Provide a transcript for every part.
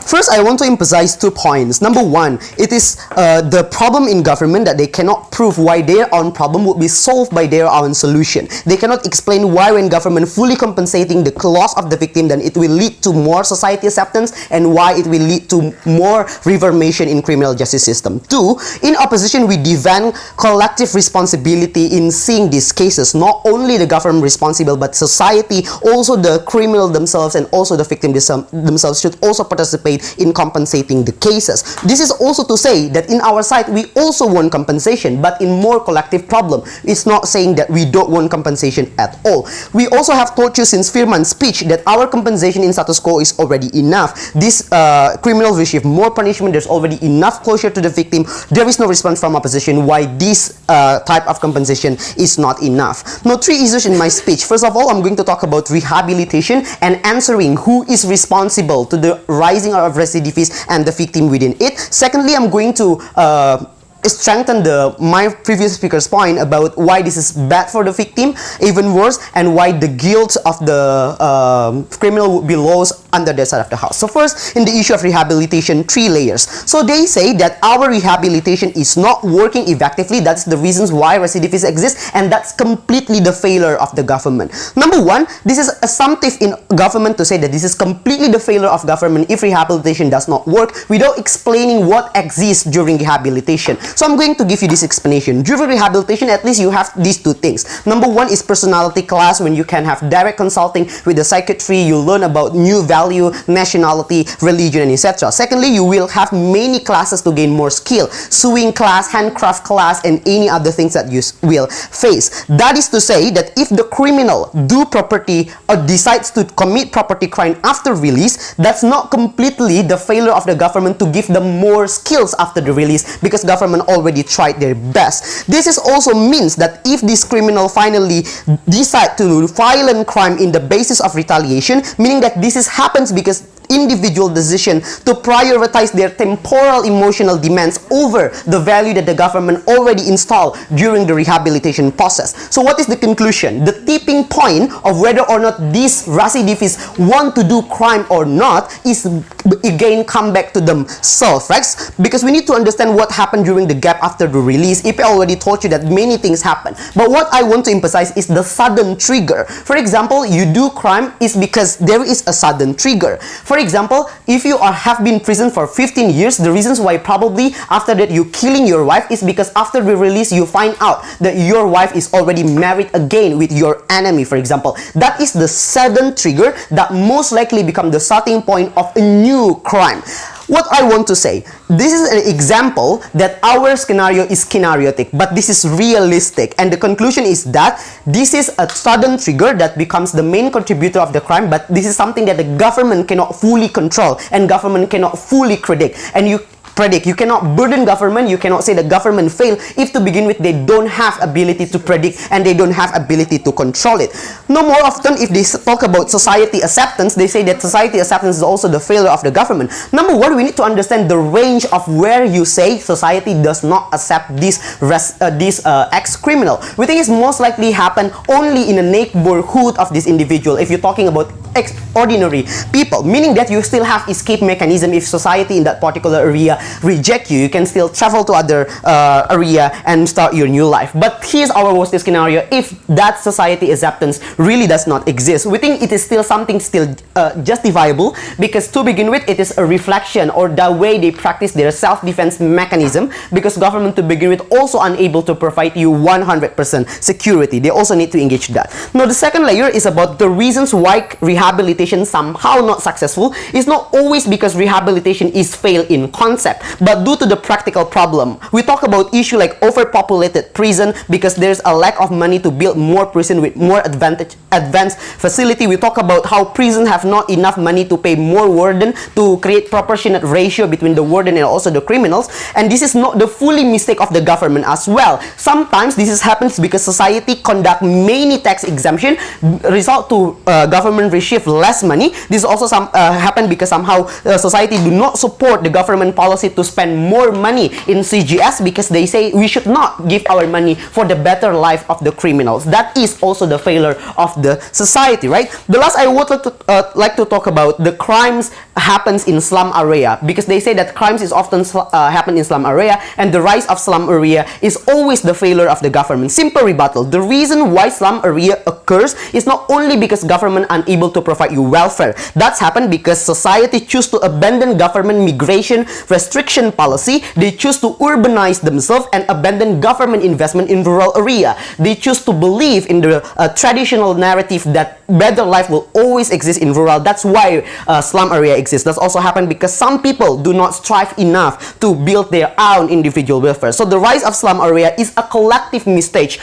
First, I want to emphasize 2 points. Number one, it is the problem in government that they cannot prove why their own problem would be solved by their own solution. They cannot explain why when government fully compensating the loss of the victim, then it will lead to more society acceptance, and why it will lead to more reformation in criminal justice system. 2, in opposition, we demand collective responsibility in seeing these cases. Not only the government responsible, but society, also the criminal themselves, and also the victim themselves should also participate in compensating the cases. This is also to say that in our side, we also want compensation, but in more collective problem. It's not saying that we don't want compensation at all. We also have told you since Firman's speech that our compensation in status quo is already enough. This criminal receive more punishment. There's already enough closure to the victim. There is no response from opposition why this type of compensation is not enough. Now, 3 issues in my speech. First of all, I'm going to talk about rehabilitation and answering who is responsible to the rising of recidivists and the victim within it. Secondly, I'm going to strengthen my previous speaker's point about why this is bad for the victim, even worse, and why the guilt of the criminal would be lost under their side of the house. So first, in the issue of rehabilitation, 3 layers. So they say that our rehabilitation is not working effectively. That's the reasons why recidivists exist, and that's completely the failure of the government. Number one, this is assumptive in government to say that this is completely the failure of government if rehabilitation does not work without explaining what exists during rehabilitation. So I'm going to give you this explanation. During rehabilitation, at least you have these 2 things. Number one is personality class, when you can have direct consulting with the psychiatry, you learn about new value, nationality, religion, and etc. Secondly, you will have many classes to gain more skill. Sewing class, handcraft class, and any other things that you will face. That is to say that if the criminal do property or decides to commit property crime after release, that's not completely the failure of the government to give them more skills after the release, because government already tried their best. This is also means that if this criminal finally decide to do violent crime in the basis of retaliation, meaning that this happens because individual decision to prioritize their temporal emotional demands over the value that the government already installed during the rehabilitation process. So what is the conclusion? The tipping point of whether or not these recidivists want to do crime or not is again come back to themselves, right? Because we need to understand what happened during the gap after the release. Ipe already told you that many things happen, but what I want to emphasize is the sudden trigger. For example, you do crime is because there is a sudden trigger. For example, if you have been in prison for 15 years, the reasons why probably after that you killing your wife is because after the release you find out that your wife is already married again with your enemy, for example. That is the sudden trigger that most likely become the starting point of a new crime. What I want to say, this is an example that our scenario is scenariotic, but this is realistic, and the conclusion is that this is a sudden trigger that becomes the main contributor of the crime, but this is something that the government cannot fully control and government cannot fully predict. And you cannot burden government, you cannot say the government failed if to begin with they don't have ability to predict and they don't have ability to control it. No more often if they talk about society acceptance, they say that society acceptance is also the failure of the government. Number one, we need to understand the range of where you say society does not accept this ex-criminal. We think it's most likely happen only in the neighborhood of this individual if you're talking about extraordinary people, meaning that you still have escape mechanism. If society in that particular area reject you, you can still travel to other area and start your new life. But here's our worst case scenario: if that society acceptance really does not exist, we think it is still something justifiable, because to begin with it is a reflection or the way they practice their self-defense mechanism, because government to begin with also unable to provide you 100% security. They also need to engage that. Now the second layer is about the reasons why rehabilitation somehow not successful. Is not always because rehabilitation is fail in concept, but due to the practical problem. We talk about issue like overpopulated prison because there's a lack of money to build more prison with more advanced facility. We talk about how prison have not enough money to pay more warden to create proportionate ratio between the warden and also the criminals. And this is not the fully mistake of the government as well. Sometimes this happens because society conduct many tax exemption, result to government receive receive less money. This also happen because somehow society do not support the government policy to spend more money in CGS, because they say we should not give our money for the better life of the criminals. That is also the failure of the society, right? The last I would like to talk about the crimes happens in slum area, because they say that crimes is often happen in slum area, and the rise of slum area is always the failure of the government. Simple rebuttal: the reason why slum area occurs is not only because government unable to provide you welfare. That's happened because society choose to abandon government migration restriction policy. They choose to urbanize themselves and abandon government investment in rural area. They choose to believe in the traditional narrative that better life will always exist in rural. That's why slum area exists. That's also happened because some people do not strive enough to build their own individual welfare. So the rise of slum area is a collective mistake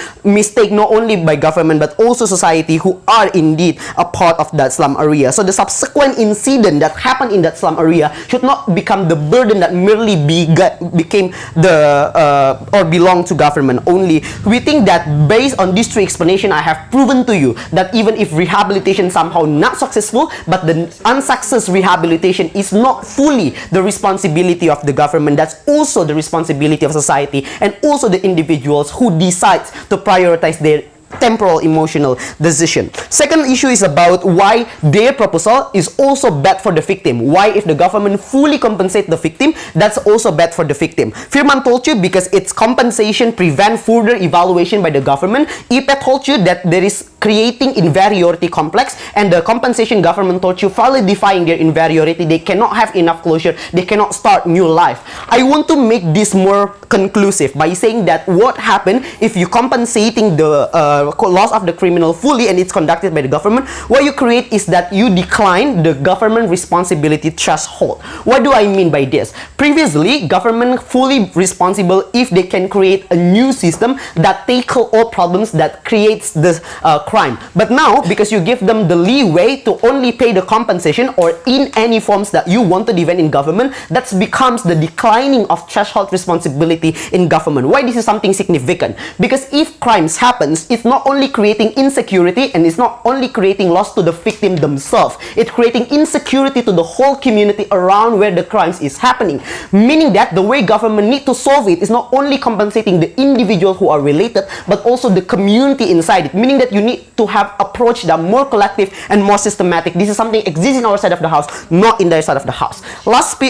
not only by government but also society, who are indeed a part of that slum area. So the subsequent incident that happened in that slum area should not become the burden that merely became the or belong to government only. We think that based on these three explanations, I have proven to you that even if rehabilitation somehow not successful, but the unsuccessful rehabilitation is not fully the responsibility of the government. That's also the responsibility of society and also the individuals who decide to prioritize their temporal emotional decision. Second issue is about why their proposal is also bad for the victim. Why, if the government fully compensate the victim, that's also bad for the victim. Firman told you because its compensation prevent further evaluation by the government. IVED told you that there is creating inferiority complex, and the compensation government told you validifying their inferiority. They cannot have enough closure. They cannot start new life. I want to make this more conclusive by saying that what happened if you compensating the loss of the criminal fully and it's conducted by the government, what you create is that you decline the government responsibility threshold. What do I mean by this? Previously, government fully responsible if they can create a new system that tackle all problems that creates this crime. But now, because you give them the leeway to only pay the compensation or in any forms that you want to defend in government, that becomes the declining of threshold responsibility in government. Why this is something significant? Because if crimes happens, it's not only creating insecurity and it's not only creating loss to the victim themselves, it's creating insecurity to the whole community around where the crimes is happening. Meaning that the way government need to solve it is not only compensating the individuals who are related, but also the community inside it. Meaning that you need to have approach that more collective and more systematic. This is something exists in our side of the house, not in their side of the house. Last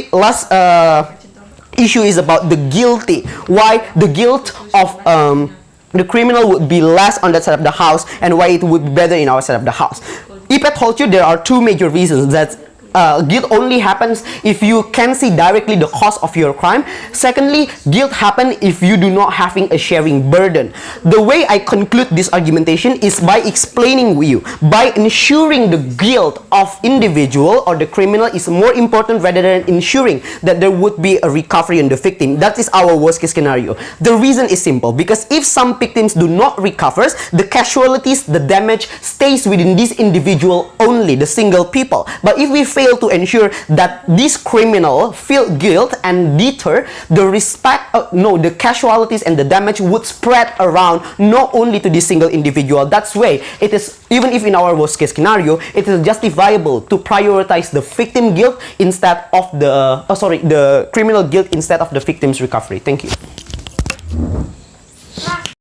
issue is about the guilty. Why the guilt of the criminal would be less on that side of the house, and why it would be better in our side of the house. IVED told you there are two major reasons that guilt only happens if you can see directly the cause of your crime. Secondly, guilt happens if you do not having a sharing burden. The way I conclude this argumentation is by explaining with you, by ensuring the guilt of individual or the criminal is more important rather than ensuring that there would be a recovery in the victim. That is our worst case scenario. The reason is simple, because if some victims do not recover, the casualties, the damage stays within this individual only, the single people. But if we fail to ensure that this criminal feel guilt and deter, the casualties and the damage would spread around not only to this single individual. That's why it is, even if in our worst case scenario, it is justifiable to prioritize the victim guilt instead of the criminal guilt instead of the victim's recovery. Thank you.